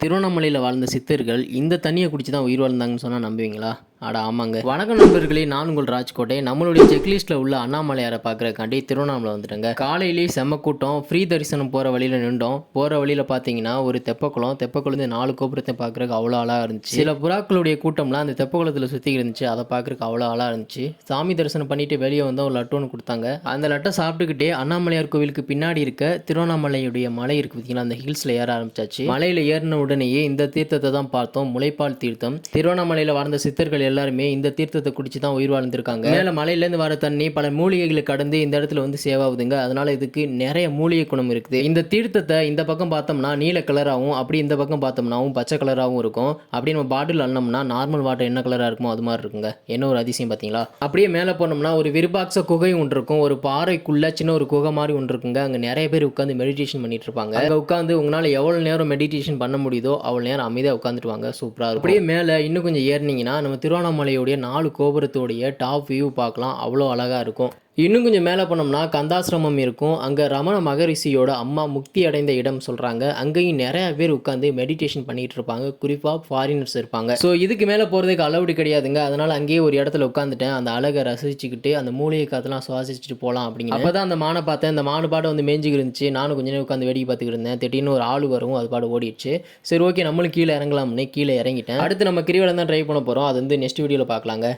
திருவண்ணாமலையில் வாழ்ந்த சித்தர்கள் இந்த தண்ணியை குடிச்சு தான் உயிர் வாழ்ந்தாங்கன்னு சொன்னால் நம்புவீங்களா? அட ஆமாங்க. வணக்கம் நண்பர்களே, நான் உங்கள் ராஜ்கோட்டை. நம்மளுடைய செக்லிஸ்ட்டில் உள்ள அண்ணாமலையாரை பார்க்குறக்காண்டி திருவண்ணாமலை வந்துட்டேங்க. காலையிலேயே செம்ம கூட்டம். ஃப்ரீ தரிசனம் போகிற வழியில் நின்றோம். போகிற வழியில் பார்த்தீங்கன்னா ஒரு தெப்பக்குளம் 4 கோபுரத்தை பார்க்குறக்கு அவ்வளோ அழகாக இருந்துச்சு. சில புறாக்களுடைய கூட்டம்லாம் அந்த தெப்பக்குளத்தில் சுற்றி இருந்துச்சு. அதை பார்க்குறக்கு அவ்வளோ அழகாக இருந்துச்சு. சாமி தரிசனம் பண்ணிட்டு வெளியே வந்தால் ஒரு லட்டு ஒன்று கொடுத்தாங்க. அந்த லட்டை சாப்பிட்டுக்கிட்டே அண்ணாமலையார் கோவிலுக்கு பின்னாடி இருக்க திருவண்ணாமலையுடைய மலை இருக்குது பார்த்தீங்களா, அந்த ஹில்ஸில் ஏற ஆரம்பிச்சாச்சு. மலையில் ஏறின உடனேயே இந்த தீர்த்தத்தை தான் பார்த்தோம், முளைப்பால் தீர்த்தம். திருவண்ணாமலையில் வாழ்ந்த சித்தர்கள் எல்லாருமே இந்த தீர்த்தத்தை குடிச்சு தான் உயிர் வாழ்ந்திருக்காங்க. மேல மலையிலேருந்து வர தண்ணி பல மூலிகைகளை கடந்து இந்த இடத்துல வந்து சேவாகுதுங்க. அதனால இதுக்கு நிறைய மூலிகை குணம் இருக்குது. இந்த தீர்த்தத்தை இந்த பக்கம் பார்த்தோம்னா நீல கலராகவும், அப்படி இந்த பக்கம் பார்த்தோம்னாவும் பச்சை கலராகவும் இருக்கும். அப்படி நம்ம பாட்டில் அண்ணோம்னா நார்மல் வாட்டர் என்ன கலராக இருக்குமோ அது மாதிரி இருக்குங்க. என்ன ஒரு அதிசயம் பார்த்தீங்களா? அப்படியே மேலே போனோம்னா ஒரு விருபாக்ச குகை ஒன்று இருக்கும். ஒரு பாறைக்குள்ள சின்ன ஒரு குகை மாதிரி ஒன்று இருக்குங்க. அங்கே நிறைய பேர் உட்காந்து மெடிடேஷன் பண்ணிட்டு இருப்பாங்க. அங்கே உட்காந்து உங்களால் எவ்வளோ நேரம் மெடிடேஷன் பண்ண முடியுதோ அவ்வளோ நேரம் அமைதியாக உட்காந்துட்டு வாங்க. சூப்பராக இருக்கும். அப்படியே மேலே இன்னும் கொஞ்சம் ஏறினீங்கன்னா நம்ம திருவண்ணாமலையுடைய 4 கோபுரத்தோடைய டாப் வியூ பார்க்கலாம். அவ்வளோ அழகாக இருக்கும். இன்னும் கொஞ்சம் மேலே போனோம்னா கந்தாசிரமம் இருக்கும். அங்கே ரமண மகரிஷியோட அம்மா முக்தி அடைந்த இடம் சொல்கிறாங்க. அங்கேயும் நிறைய பேர் உட்காந்து மெடிடேஷன் பண்ணிட்டு இருப்பாங்க. குறிப்பாக ஃபாரினர்ஸ் இருப்பாங்க. ஸோ இதுக்கு மேலே போகிறதுக்கு அலவுடு கிடையாதுங்க. அதனால் அங்கேயே ஒரு இடத்துல உட்காந்துட்டேன். அந்த அழகை ரசிச்சுக்கிட்டு அந்த மூலிகை காற்றெல்லாம் சுவாசிச்சுட்டு போகலாம் அப்படிங்க. அப்போ தான் அந்த மானை பார்த்தேன். அந்த மானு பாடு வந்து மேய்ஞ்சிக்கு இருந்துச்சு. நானும் கொஞ்ச நேரம் உட்காந்து வேடிக்கை பார்த்துக்கிட்டு இருந்தேன். திடீர்னு ஒரு ஆள் வரும், அது பாடு ஓடிடுச்சு. சரி, ஓகே, நம்மளும் கீழே இறங்கலாம்னு கீழே இறங்கிட்டேன். அடுத்து நம்ம கிரிவலம் தான் ட்ரை பண்ண போகிறோம். அது வந்து நெக்ஸ்ட் வீடியோவில் பார்க்கலாங்க.